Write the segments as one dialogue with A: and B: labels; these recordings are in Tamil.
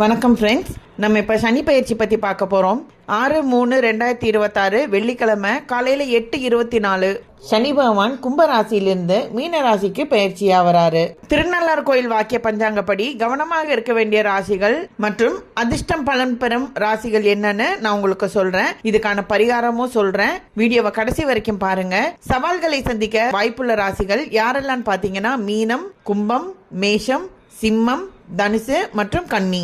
A: வணக்கம் ஃப்ரெண்ட்ஸ், நம்ம இப்போ சனி பயிற்சி பற்றி பார்க்க போகிறோம். 6/3/2026 வெள்ளிக்கிழமை காலையில் 8:24 சனி பகவான் கும்பராசியிலிருந்து மீன ராசிக்கு பயிற்சியாக வராரு. திருநள்ளார் கோயில் வாக்கிய பஞ்சாங்கப்படி கவனமாக இருக்க வேண்டிய ராசிகள் மற்றும் அதிர்ஷ்டம் பலன் பெறும் ராசிகள் என்னன்னு நான் உங்களுக்கு சொல்றேன். இதுக்கான பரிகாரமும் சொல்றேன். வீடியோவை கடைசி வரைக்கும் பாருங்க. சவால்களை சந்திக்க வாய்ப்புள்ள ராசிகள் யாரெல்லாம் பார்த்தீங்கன்னா மீனம், கும்பம், மேஷம், சிம்மம், தனுசு மற்றும் கன்னி.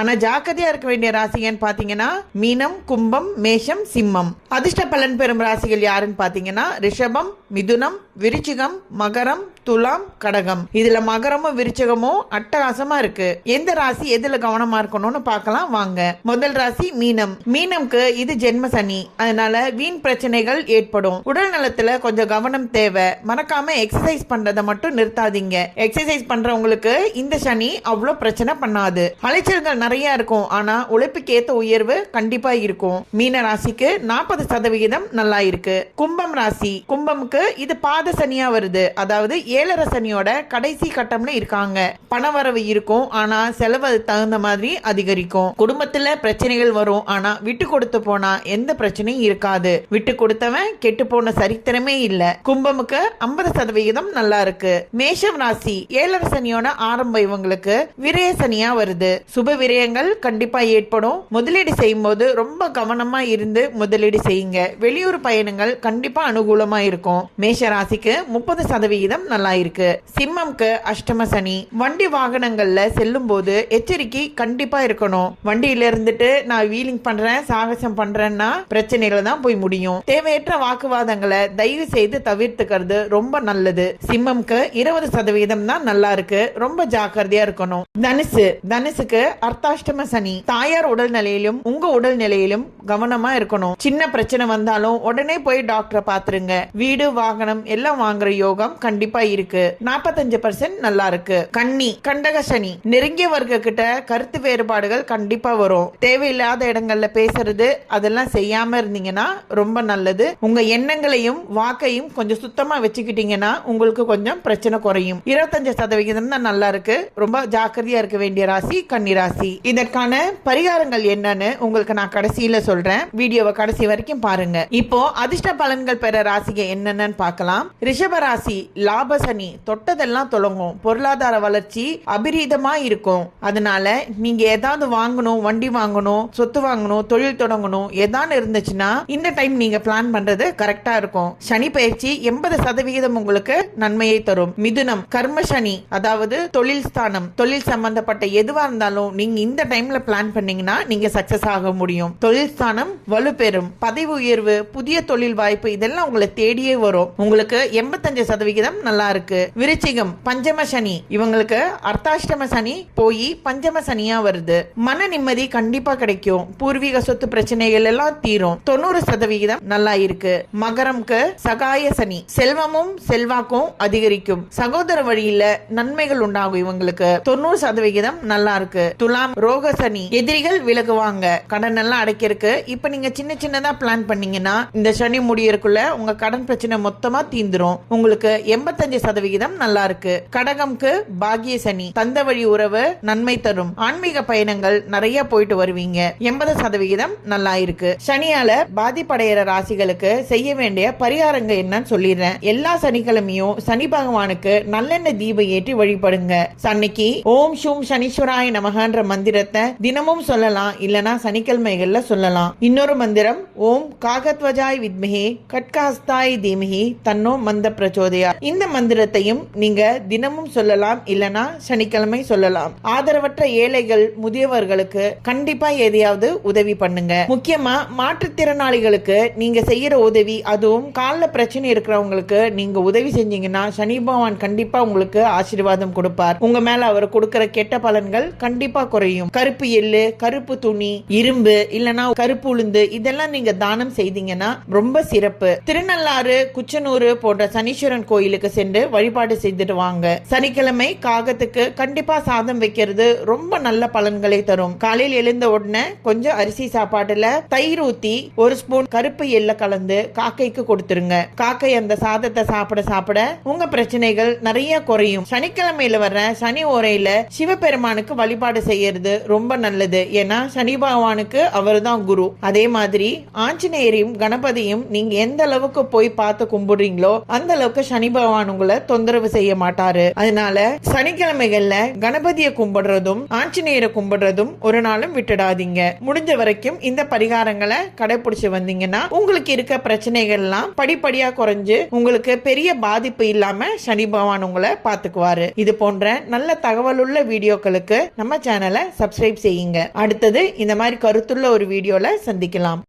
A: ஆனா ஜாக்கிரதையா இருக்க வேண்டிய ராசிகன்னு பாத்தீங்கன்னா மீனம், கும்பம், மேஷம், சிம்மம். அதிர்ஷ்ட பலன் பெறும் ராசிகள் யாருன்னு பாத்தீங்கன்னா ரிஷபம், மிதுனம், விருச்சிகம், மகரம், துலாம், கடகம். இதுல மகரமும் விருச்சிகமும் அட்டகாசமா இருக்கு. எந்த ராசி எதுல கவனமா இருக்கணும்னு பார்க்கலாம் வாங்க. முதல் ராசி மீனம். மீனம்க்கு இது ஜென்ம சனி, அதனால வீண் பிரச்சனைகள் ஏற்படும். உடல் நலத்துல கொஞ்சம் கவனம் தேவை. மறக்காம எக்ஸசைஸ் பண்றதை மட்டும் நிறுத்தாதீங்க. எக்ஸசைஸ் பண்றவங்களுக்கு இந்த சனி அவ்வளவு பிரச்சனை பண்ணாது. அலைச்சல்கள் நிறைய இருக்கும், ஆனா உழைப்புக்கு ஏத்த உயர்வு கண்டிப்பா இருக்கும். மீன ராசிக்கு 40% நல்லா இருக்கு. கும்பம் ராசி. கும்பமுக்கு இது பாத சனியா வருது, அதாவது 7 சனியோட கடைசி கட்டம்ல இருக்காங்க. பணவரவு இருக்கும், ஆனா செலவு தகுந்த மாதிரி அதிகரிக்கும். குடும்பத்துல பிரச்சனைகள் வரும், ஆனா விட்டு கொடுத்து போனா எந்த பிரச்சனையும் இருக்காது. விட்டு கொடுத்தவன் கெட்டு போன சரித்திரமே இல்ல. கும்பமுக்கு 50% நல்லா இருக்கு. மேஷம் ராசி. 7 சனியோட ஆரம்பம் இவங்களுக்கு விரய சனியா வருது. சுப விரயங்கள் கண்டிப்பா ஏற்படும். முதலீடு செய்யும் போது ரொம்ப கவனமா இருந்து முதலீடு செய்யுங்க. வெளியூர் பயணங்கள் கண்டிப்பா அனுகூலமா இருக்கும். மேஷ ராசிக்கு 30% நல்லா இருக்கு. சிம்மம்க்கு அஷ்டம சனி. வண்டி வாகனங்கள்ல செல்லும் போது எச்சரிக்கை கண்டிப்பா இருக்கணும். வண்டியில இருந்துட்டு நான் வீலிங் பண்றேன், சாகசம் பண்றேன்னா பிரச்சனைகள் தான் போய் முடியும். தேவையற்ற வாக்குவாதங்களை தயவு செய்து தவிர்த்துக்கிறது ரொம்ப நல்லது. சிம்மம்க்கு 20% தான் நல்லா இருக்கு. ரொம்ப ஜாக்கிரதையா இருக்கணும். தனுசு. தனுசுக்கு அர்த்தாஷ்டம சனி. தாயார் உடல் நிலையிலும் உங்க உடல் நிலையிலும் கவனமா இருக்கணும். சின்ன பிரச்சனை வந்தாலும் உடனே போய் டாக்டரை பாத்துருங்க. வீடு, வாகனம் எல்லாம் வாங்குற யோகம் கண்டிப்பா இருக்கு. 45% நல்லா இருக்கு. கன்னி. கண்டக சனி. நெருங்கிய வர்க்க கிட்ட கருத்து வேறுபாடுகள் கண்டிப்பா வரும். தேவையில்லாத இடங்கள்ல பேசுறது அதெல்லாம் செய்யாம இருந்தீங்கன்னா ரொம்ப நல்லது. உங்க எண்ணங்களையும் வாக்கையும் கொஞ்சம் சுத்தமா வச்சுக்கிட்டீங்கன்னா உங்களுக்கு கொஞ்சம் பிரச்சனை குறையும். 25% தான் நல்லா இருக்கு. ரொம்ப ஜாக்கிரதையா இருக்க வேண்டிய ராசி கன்னி ராசி. இதற்கான பரிகாரங்கள் என்னன்னு உங்களுக்கு நான் கடைசியில சொல்றேன். வீடியோவை கடைசி வரைக்கும் பாருங்க. இப்போ அதிர்ஷ்ட பலன்கள் பெற ராசிக என்னன்னு பார்க்கலாம். ரிஷப ராசி. லாப சனி. தொட்டதெல்லாம் தொடங்கும். பொருளாதார வளர்ச்சி அபிரீதமா இருக்கும். அதனால நீங்க ஏதாவது வாங்கணும், வண்டி வாங்கணும், சொத்து வாங்கணும், தொழில் தொடங்கணும் ஏதாவது இருந்துச்சுன்னா இந்த டைம் நீங்க பிளான் பண்றது கரெக்டா இருக்கும். சனி பயிற்சி 80% உங்களுக்கு நன்மையை தரும். மிதுனம். கர்ம சனி, அதாவது தொழில் ஸ்தானம். தொழில் சம்பந்தப்பட்ட எதுவா இருந்தாலும் நீங்க இந்த டைம்ல பிளான் பண்ணீங்கன்னா நீங்க சக்சஸ் ஆக முடியும். தொழில் ஸ்தானம் வலுப்பெறும். பதவி உயர்வு, புதிய தொழில் வாய்ப்பு இதெல்லாம் உங்களை தேடியே வரும். உங்களுக்கு 85% நல்லா இருக்கு. விருச்சிகம். பஞ்சம சனி. இவங்களுக்கு அர்த்தாஷ்டம சனி போய் பஞ்சம சனியா வருது. மன நிம்மதி கண்டிப்பா கிடைக்கும். பூர்வீக சொத்து பிரச்சனைகள் எல்லாம் தீரும். 90% நல்லா இருக்கு. மகரம்க்கு சகாய சனி. செல்வமும் செல்வாக்கும் அதிகரிக்கும். சகோதர வழியில நன்மைகள் உண்டாகும். இவங்களுக்கு 90% நல்லா இருக்கு. துலாம். ரோக சனி. எதிரிகள் விலகுவாங்க. கடன் எல்லாம் அடைக்கிறதுக்கு இப்ப நீங்க சின்ன சின்னதா பிளான் பண்ணீங்கன்னா இந்த சனி முடியறதுக்குள்ள உங்க கடன் பிரச்சனை மொத்தமா தீந்துரும். உங்களுக்கு 85% நல்லா இருக்கு. கடகம்க்கு பாக்கிய சனி. தந்த வழி உறவு நன்மை தரும். ஆன்மீக பயணங்கள் நிறைய போயிட்டு வருவீங்க. 80% நல்லா இருக்கு. சனியால பாதிப்படைகிற ராசிகளுக்கு செய்ய வேண்டிய பரிகாரங்கள் என்னன்னு சொல்லிடுறேன். எல்லா சனிக்கிழமையும் சனி பகவானுக்கு நல்லெண்ணெய் தீபம் ஏற்றி வழிபடுங்க. சன்னைக்கு ஓம் ஷூம் சனீஸ்வராய நமகன்ற மந்திரத்தை தினமும் சொல்லலாம், இல்லனா சனிக்கிழமைகள்ல சொல்லலாம். இன்னொரு மந்திரம் ஓம் காகத்வஜாய் வித்மஹே கட்கஹஸ்தாய் தீமஹி தன்னோ மந்த பிரச்சோதயா. இந்த மந்திரத்தையும் நீங்க தினமும் சொல்லலாம், இல்லனா சனிக்கிழமை சொல்லலாம். ஆதரவற்ற ஏழைகள், முதியவர்களுக்கு கண்டிப்பா எதையாவது உதவி பண்ணுங்க. முக்கியமா மாற்றுத்திறனாளிகளுக்கு நீங்க செய்யற உதவி, அதுவும் கால்ல பிரச்சனை இருக்கிறவங்களுக்கு நீங்க உதவி செஞ்சீங்கன்னா சனி பகவான் கண்டிப்பா உங்களுக்கு ஆசீர்வாதம் கொடுப்பார். உங்க மேல அவர் கொடுக்கிற கெட்ட பலன்கள் கண்டிப்பா குறையும். கருப்பு எள்ளு, கருப்பு துணி, இரும்பு இல்லனா கருப்பு உளுந்து இதெல்லாம் நீங்க தானம் செய்தீங்கன்னா ரொம்ப சிறப்பு. திருநள்ளாறு, குச்சனூர் போன்ற சனீஸ்வரன் கோயிலுக்கு சென்று வழிபாடு செய்துட்டு வாங்க. சனிக்கிழமை காகத்துக்கு கண்டிப்பா சாதம் வைக்கிறது ரொம்ப நல்ல பலன்களை தரும். காலையில் எழுந்த உடனே கொஞ்சம் அரிசி சாப்பாட்டுல தயிர் ஊத்தி 1 ஸ்பூன் கருப்பு எள்ள கலந்து காக்கைக்கு கொடுத்துருங்க. காக்கை அந்த சாதத்தை சாப்பிட சாப்பிட உங்க பிரச்சனைகள் நிறைய குறையும். சனிக்கிழமையில வர்ற சனி ஓரையில சிவபெருமானுக்கு வழிபாடு செய்யறது ரொம்ப நல்லது. ஏன்னா சனி பகவானுக்கு அவர் தான் குரு. அதே மாதிரி ஆஞ்சநேயரையும் கணபதியும் நீங்க எந்த அளவுக்கு போய் பார்த்து கும்பிடுறீங்களோ அந்த அளவுக்கு சனி பகவான் உங்களை தொந்தரவு செய்ய மாட்டாரு. அதனால சனிக்கிழமைகள்ல கணபதியை கும்பிடுறதும் ஆஞ்சநேயரை கும்பிடுறதும் ஒரு நாளும் விட்டுடாதீங்க. முடிஞ்ச வரைக்கும் இந்த பரிகாரங்களை கடைபிடிச்சு வந்தீங்கன்னா உங்களுக்கு இருக்க பிரச்சனைகள் எல்லாம் படிப்படியா குறைஞ்சு உங்களுக்கு பெரிய பாதிப்பு இல்லாம சனி பகவான் உங்களை பாத்துக்குவாரு. இது போன்ற நல்ல தகவலுள்ள வீடியோக்களுக்கு நம்ம சேனலை சப்ஸ்கிரைப் செய்யுங்க. அடுத்தது இந்த மாதிரி கருத்துள்ள ஒரு வீடியோல சந்திக்கலாம்.